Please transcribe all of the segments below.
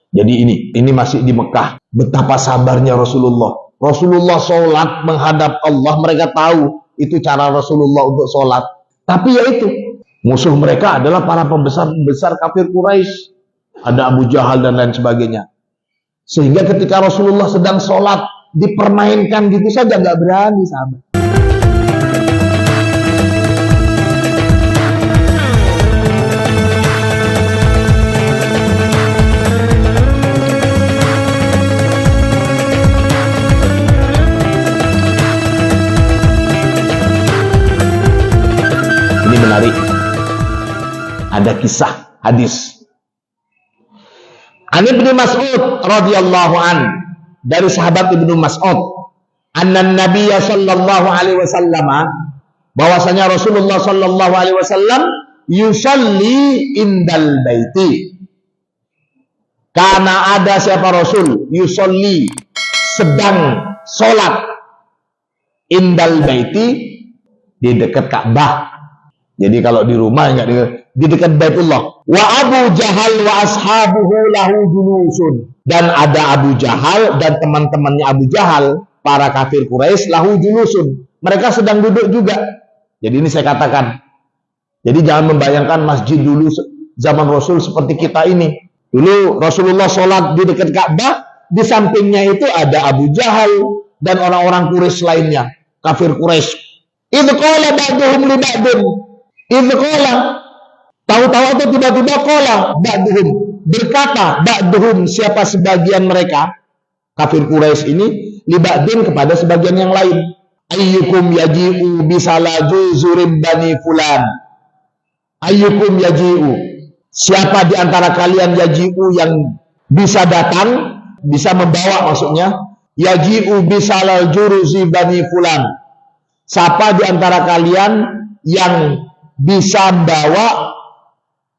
Jadi ini masih di Mekah. Betapa sabarnya Rasulullah. Rasulullah sholat menghadap Allah. Mereka tahu itu cara Rasulullah untuk sholat. Tapi ya itu, musuh mereka adalah para pembesar kafir Quraisy. Ada Abu Jahal dan lain sebagainya. Sehingga ketika Rasulullah sedang sholat, dipermainkan gitu saja, nggak berani, sahabat. Ini menarik. Ada kisah hadis. An Ibnu Mas'ud radhiyallahu an, dari sahabat Ibnu Mas'ud, annan Nabiyya sallallahu alaihi wasallam, bahwasanya Rasulullah sallallahu alaihi wasallam yusalli indal baiti. Karena ada siapa Rasul yusalli, sedang sholat, indal baiti, di dekat Ka'bah. Jadi kalau di rumah enggak di dekat Baitullah. Wa Abu Jahal wa ashabuhu lahu julusun. Dan ada Abu Jahal dan teman-temannya Abu Jahal, para kafir Quraisy, lahu julusun. Mereka sedang duduk juga. Jadi ini saya katakan. Jadi jangan membayangkan masjid dulu zaman Rasul seperti kita ini. Dulu Rasulullah sholat di dekat Ka'bah, di sampingnya itu ada Abu Jahal dan orang-orang Quraisy lainnya, kafir Quraisy. Idz qala ba'duhum li ba'din. Idz qala, tahu-tahu itu tiba-tiba qala ba'duhum, berkata ba'duhum, siapa sebagian mereka kafir Quraisy ini, li ba'din, kepada sebagian yang lain, ayyukum yaji'u bisalaju zurim bani fulan. Ayyukum yaji'u, siapa di antara kalian yaji'u yang bisa datang, bisa membawa, maksudnya yaji'u bisalal juruzi bani fulan. Siapa di antara kalian yang bisa bawa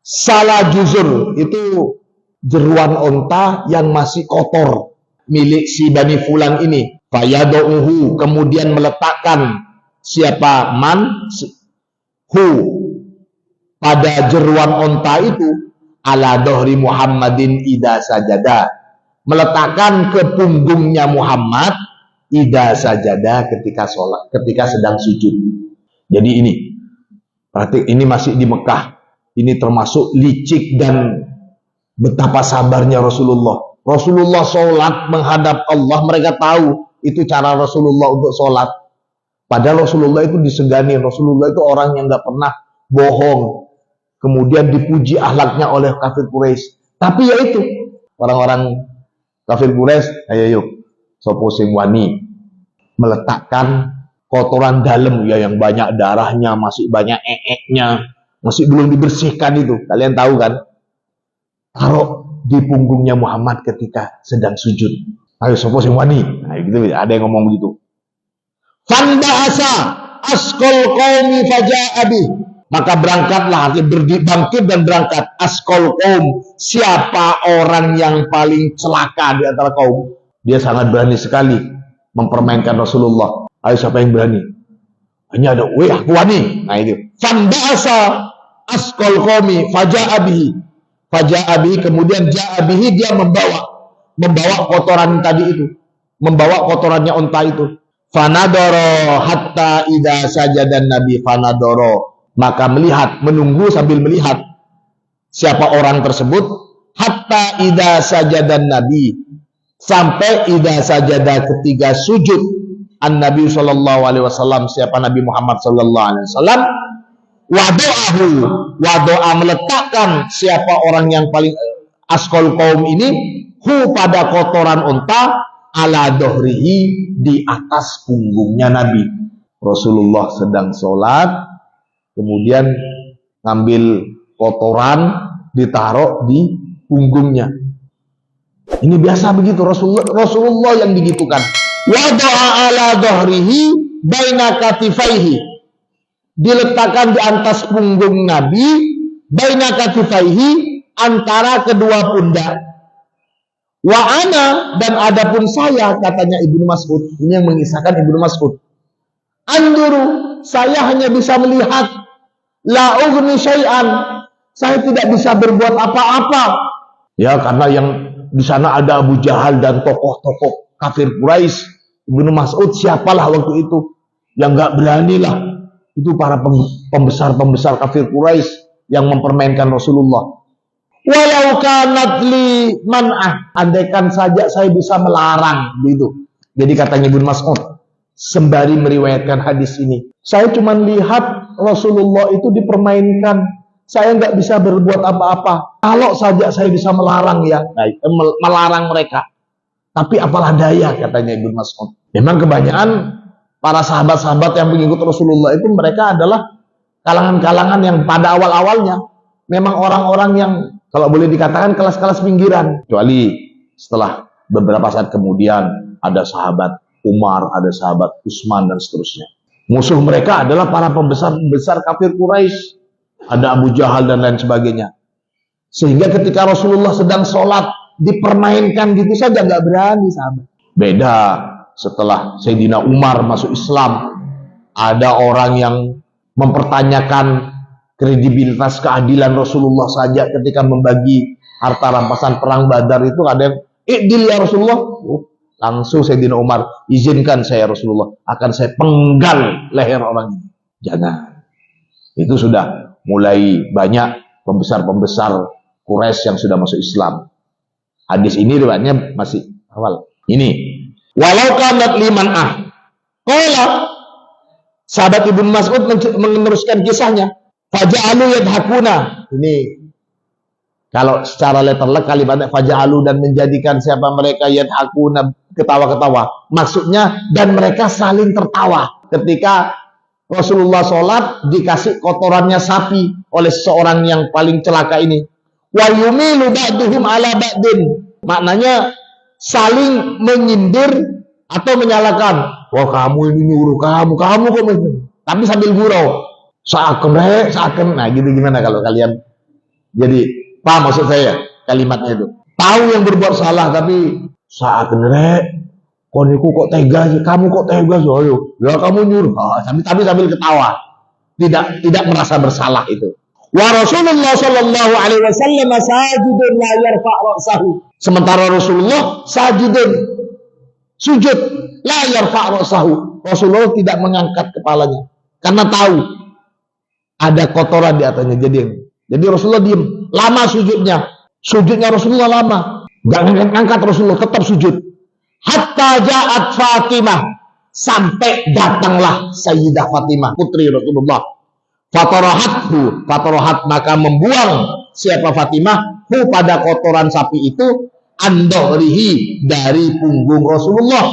salah juzur, itu jeruan onta yang masih kotor milik si Bani Fulan ini. Fayadu'uhu, kemudian meletakkan siapa man hu, pada jeruan onta itu, ala dohri Muhammadin ida sajada, meletakkan ke punggungnya Muhammad ida sajada, ketika sholat, ketika sedang sujud. Jadi ini berarti ini masih di Mekah. Ini termasuk licik dan betapa sabarnya Rasulullah. Rasulullah sholat menghadap Allah. Mereka tahu itu cara Rasulullah untuk sholat. Padahal Rasulullah itu disegani. Rasulullah itu orang yang nggak pernah bohong. Kemudian dipuji akhlaknya oleh kafir Quraisy. Tapi ya itu, orang-orang kafir Quraisy, ayo yuk, sopo sing wani meletakkan kotoran dalam ya, yang banyak darahnya, masih banyak eknya, masih belum dibersihkan itu. Kalian tahu kan? Taruh di punggungnya Muhammad ketika sedang sujud. Ayo sopo sing wani. Nah, gitu, ada yang ngomong begitu. Fanda'asa asqal qaumi faja'abi. Maka berangkatlah, bangkit dan berangkat. Asqal qaum, siapa orang yang paling celaka di antara kaum. Dia sangat berani sekali mempermainkan Rasulullah. Ayo siapa yang berani? Hanya ada, weh aku wani. Nah itu. Fanda'asa asqal qaumi faja'abihi. Faja'abihi, kemudian ja'abihi, dia membawa kotoran tadi itu. Membawa kotorannya unta itu. Fanadoro hatta ida sajadan nabi fanadoro. Maka melihat, menunggu sambil melihat siapa orang tersebut. Hatta ida sajadan nabi, sampai ida sajada, ketika sujud An-Nabi sallallahu alaihi wasallam, siapa Nabi Muhammad sallallahu alaihi wasallam, wadoa, meletakkan siapa orang yang paling asqal kaum ini, hu, pada kotoran unta, ala dohrihi, di atas punggungnya Nabi. Rasulullah sedang sholat, kemudian ngambil kotoran, ditaruh di punggungnya. Ini biasa begitu, Rasulullah yang digitukan. Wada'a ala dohrihi baina katifaihi, diletakkan di atas punggung Nabi, baina katifaihi, antara kedua pundak. Wa ana, dan adapun saya, katanya Ibnu Mas'ud, ini yang mengisahkan Ibnu Mas'ud, anduru, saya hanya bisa melihat, la ughni syai'an, saya tidak bisa berbuat apa-apa. Ya, karena yang di sana ada Abu Jahal dan tokoh-tokoh kafir Quraisy. Ibnu Mas'ud siapalah waktu itu yang nggak berani lah, itu para pembesar-pembesar kafir Quraisy yang mempermainkan Rasulullah. Walau kanat li man'ah, andaikan saja saya bisa melarang, begitu. Jadi katanya Ibnu Mas'ud sembari meriwayatkan hadis ini, saya cuma lihat Rasulullah itu dipermainkan, saya nggak bisa berbuat apa-apa. Kalau saja saya bisa melarang ya, melarang mereka. Tapi apalah daya, katanya Ibnu Mas'ud. Memang kebanyakan para sahabat-sahabat yang mengikut Rasulullah itu mereka adalah kalangan-kalangan yang pada awal-awalnya memang orang-orang yang kalau boleh dikatakan kelas-kelas pinggiran. Kecuali setelah beberapa saat kemudian ada sahabat Umar, ada sahabat Utsman dan seterusnya. Musuh mereka adalah para pembesar-pembesar kafir Quraisy. Ada Abu Jahal dan lain sebagainya. Sehingga ketika Rasulullah sedang sholat dipermainkan gitu saja nggak berani sahabat. Beda setelah Sayyidina Umar masuk Islam, ada orang yang mempertanyakan kredibilitas keadilan Rasulullah saja ketika membagi harta rampasan perang Badar itu. Ada yang idil ya Rasulullah, langsung Sayyidina Umar, izinkan saya Rasulullah, akan saya penggal leher orang ini. Jangan. Itu sudah mulai banyak pembesar-pembesar Quraisy yang sudah masuk Islam. Hadis ini riwayatnya masih awal. Ini walau kanat liman qala, sahabat Ibnu Mas'ud meneruskan kisahnya, faja'alu yadhakuna. Ini kalau secara letterlek kalimatnya faja'alu, dan menjadikan siapa mereka yadhakuna, ketawa-ketawa. Maksudnya dan mereka saling tertawa ketika Rasulullah sholat dikasih kotorannya sapi oleh seorang yang paling celaka ini. Wa yumilu ba'duhum ala ba'din. Maknanya saling menyindir atau menyalahkan. Wah, kamu ini nyuruh, kamu kok, tapi sambil gurau. Seakan. Nah, gitu gimana kalau kalian? Jadi, paham maksud saya kalimatnya itu. Tahu yang berbuat salah tapi seakan koniku kok tega sih, kamu kok tega sih, ayo, ya kamu nyuruh, tapi sambil ketawa, tidak merasa bersalah itu. Wa Rasulullah Shallallahu Alaihi Wasallam sajidun la yarfa' ra'sahu. Sementara Rasulullah sajidun, sujud, la yarfa' ra'sahu. Rasulullah tidak mengangkat kepalanya karena tahu ada kotoran di atasnya. Jadi Rasulullah diam, lama sujudnya Rasulullah lama, nggak angkat Rasulullah, tetap sujud. Hatta ja'at Fatimah, sampai datanglah Sayyidah Fatimah, putri Rasulullah. Fatarahat, maka membuang siapa Fatimah pada kotoran sapi itu, andohrihi, dari punggung Rasulullah.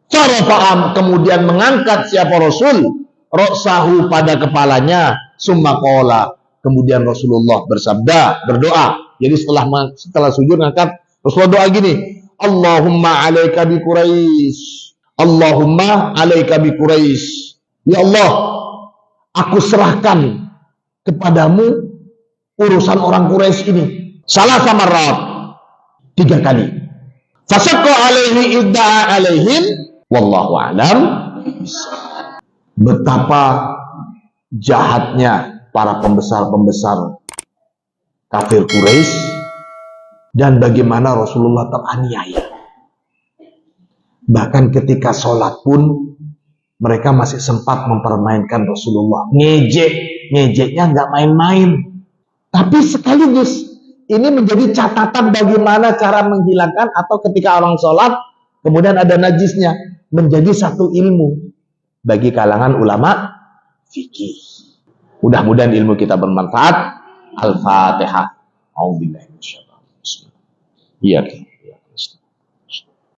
Farafa'am, kemudian mengangkat siapa Rasul ra'sahu, pada kepalanya. Summa qala, kemudian Rasulullah berdoa. Jadi setelah sujud ngangkat, Rasulullah doa gini, Allahumma alaika bi Quraisy. Allahumma alaika bi Quraisy. Ya Allah, aku serahkan kepadamu urusan orang Quraisy ini. Salah sama Rab, 3 kali. Fasaqqa alaihi idda'a alaihim wallahu a'lam. Betapa jahatnya para pembesar-pembesar kafir Quraisy dan bagaimana Rasulullah teraniaya. Bahkan ketika sholat pun mereka masih sempat mempermainkan Rasulullah. Ngejeknya nggak main-main. Tapi sekaligus ini menjadi catatan bagaimana cara menghilangkan, atau ketika orang sholat kemudian ada najisnya, menjadi satu ilmu bagi kalangan ulama fikih. Mudah-mudahan ilmu kita bermanfaat. Al-Fatihah. A'udzubillahi minasyaitonir rajim. Iya.